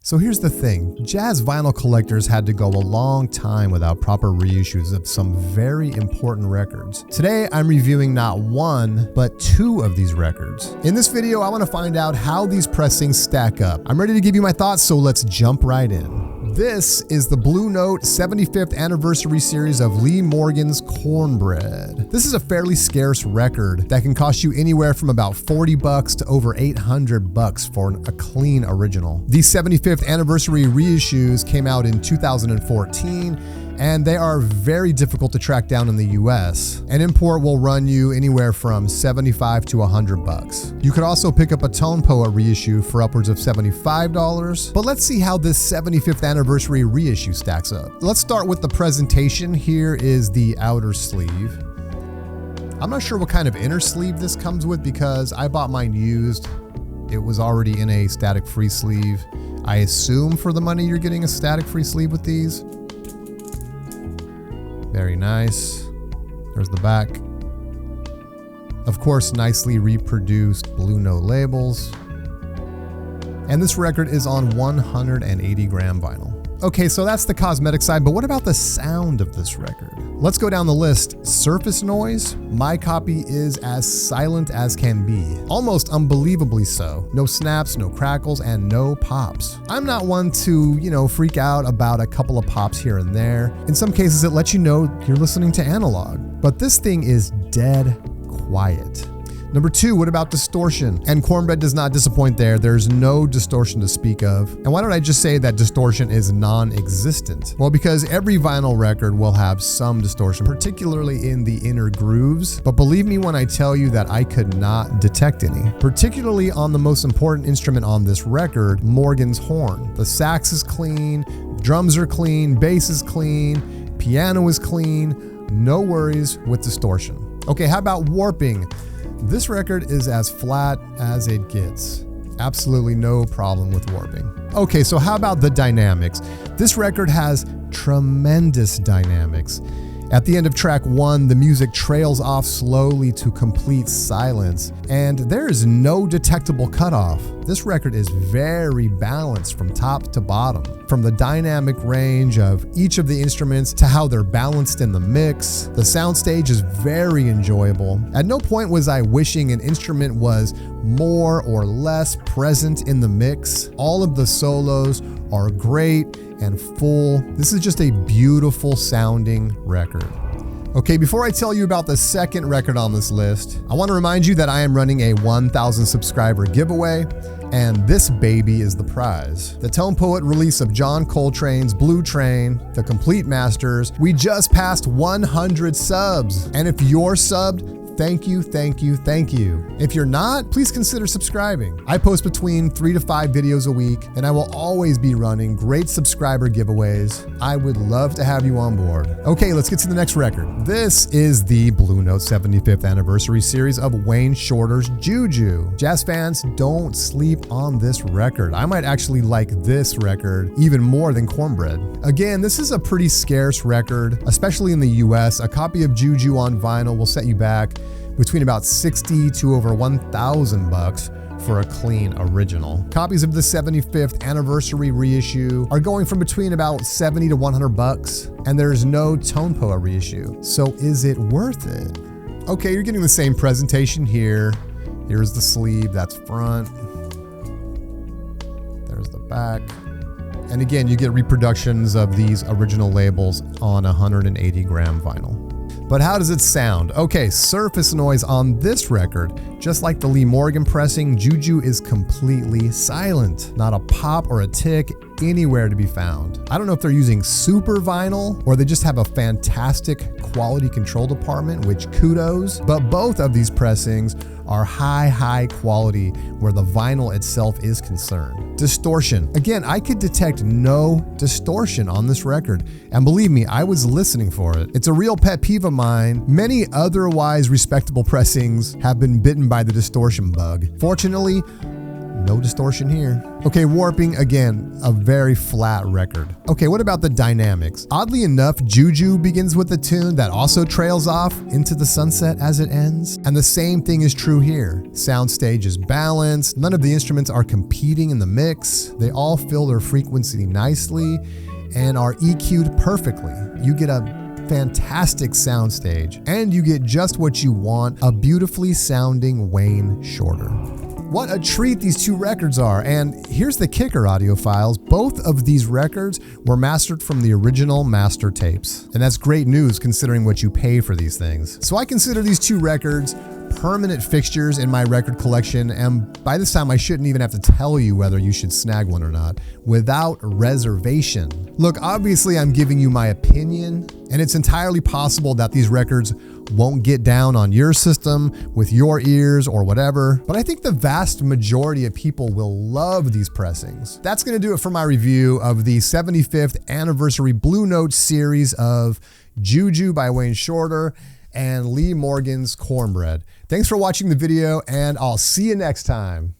So here's the thing, jazz vinyl collectors had to go a long time without proper reissues of some very important records. Today, I'm reviewing not one, but two of these records. In this video, I want to find out how these pressings stack up. I'm ready to give you my thoughts, so let's jump right in. This is the Blue Note 75th Anniversary Series of Lee Morgan's Cornbread. This is a fairly scarce record that can cost you anywhere from about $40 to over $800 for a clean original. These 75th Anniversary reissues came out in 2014, and they are very difficult to track down in the US. An import will run you anywhere from $75 to $100. You could also pick up a Tone Poet reissue for upwards of $75, but let's see how this 75th Anniversary reissue stacks up. Let's start with the presentation. Here is the outer sleeve. I'm not sure what kind of inner sleeve this comes with because I bought mine used. It was already in a static free sleeve. I assume for the money you're getting a static free sleeve with these. Very nice. There's the back. Of course, nicely reproduced Blue Note labels. And this record is on 180 gram vinyl. Okay, so that's the cosmetic side, but what about the sound of this record? Let's go down the list. Surface noise. My copy is as silent as can be. Almost unbelievably so. No snaps, no crackles, and no pops. I'm not one to, freak out about a couple of pops here and there. In some cases, it lets you know you're listening to analog. But this thing is dead quiet. Number two, what about distortion? And Cornbread does not disappoint there. There's no distortion to speak of. And why don't I just say that distortion is non-existent? Well, because every vinyl record will have some distortion, particularly in the inner grooves. But believe me when I tell you that I could not detect any, particularly on the most important instrument on this record, Morgan's horn. The sax is clean, drums are clean, bass is clean, piano is clean, no worries with distortion. Okay, how about warping? This record is as flat as it gets. Absolutely no problem with warping. Okay, so how about the dynamics? This record has tremendous dynamics. At the end of track 1, the music trails off slowly to complete silence, and there is no detectable cutoff. This record is very balanced from top to bottom, from the dynamic range of each of the instruments to how they're balanced in the mix. The soundstage is very enjoyable. At no point was I wishing an instrument was more or less present in the mix. All of the solos are great and full. This is just a beautiful sounding record. Okay, before I tell you about the second record on this list, I want to remind you that I am running a 1,000 subscriber giveaway, and this baby is the prize. The Tone Poet release of John Coltrane's Blue Train, the complete masters. We just passed 100 subs, and if you're subbed, thank you, thank you, thank you. If you're not, please consider subscribing. I post between 3 to 5 videos a week, and I will always be running great subscriber giveaways. I would love to have you on board. Okay, let's get to the next record. This is the Blue Note 75th Anniversary Series of Wayne Shorter's JuJu. Jazz fans, don't sleep on this record. I might actually like this record even more than Cornbread. Again, this is a pretty scarce record, especially in the US. A copy of JuJu on vinyl will set you back between about $60 to over $1,000 for a clean original. Copies of the 75th Anniversary reissue are going from between about $70 to $100, and there's no Tone Poet reissue. So is it worth it? Okay, you're getting the same presentation here. Here's the sleeve, that's front. There's the back. And again, you get reproductions of these original labels on 180 gram vinyl. But how does it sound? Okay, surface noise on this record, just like the Lee Morgan pressing, JuJu is completely silent. Not a pop or a tick anywhere to be found. I don't know if they're using super vinyl or they just have a fantastic quality control department, which kudos, but both of these pressings are high quality where the vinyl itself is concerned. Distortion. Again, I could detect no distortion on this record, and believe me, I was listening for it. It's a real pet peeve of mine. Many otherwise respectable pressings have been bitten by the distortion bug. Fortunately, No distortion here. Okay, warping, again, a very flat record. Okay, what about the dynamics? Oddly enough, JuJu begins with a tune that also trails off into the sunset as it ends. And the same thing is true here. Soundstage is balanced. None of the instruments are competing in the mix. They all fill their frequency nicely and are EQ'd perfectly. You get a fantastic soundstage, and you get just what you want, a beautifully sounding Wayne Shorter. What a treat these two records are. And here's the kicker, audiophiles. Both of these records were mastered from the original master tapes. And that's great news considering what you pay for these things. So I consider these two records permanent fixtures in my record collection, and by this time I shouldn't even have to tell you whether you should snag one or not, without reservation. Look, obviously I'm giving you my opinion, and it's entirely possible that these records won't get down on your system with your ears or whatever, but I think the vast majority of people will love these pressings. That's gonna do it for my review of the 75th anniversary Blue Note series of JuJu by Wayne Shorter and Lee Morgan's Cornbread. Thanks for watching the video, and I'll see you next time.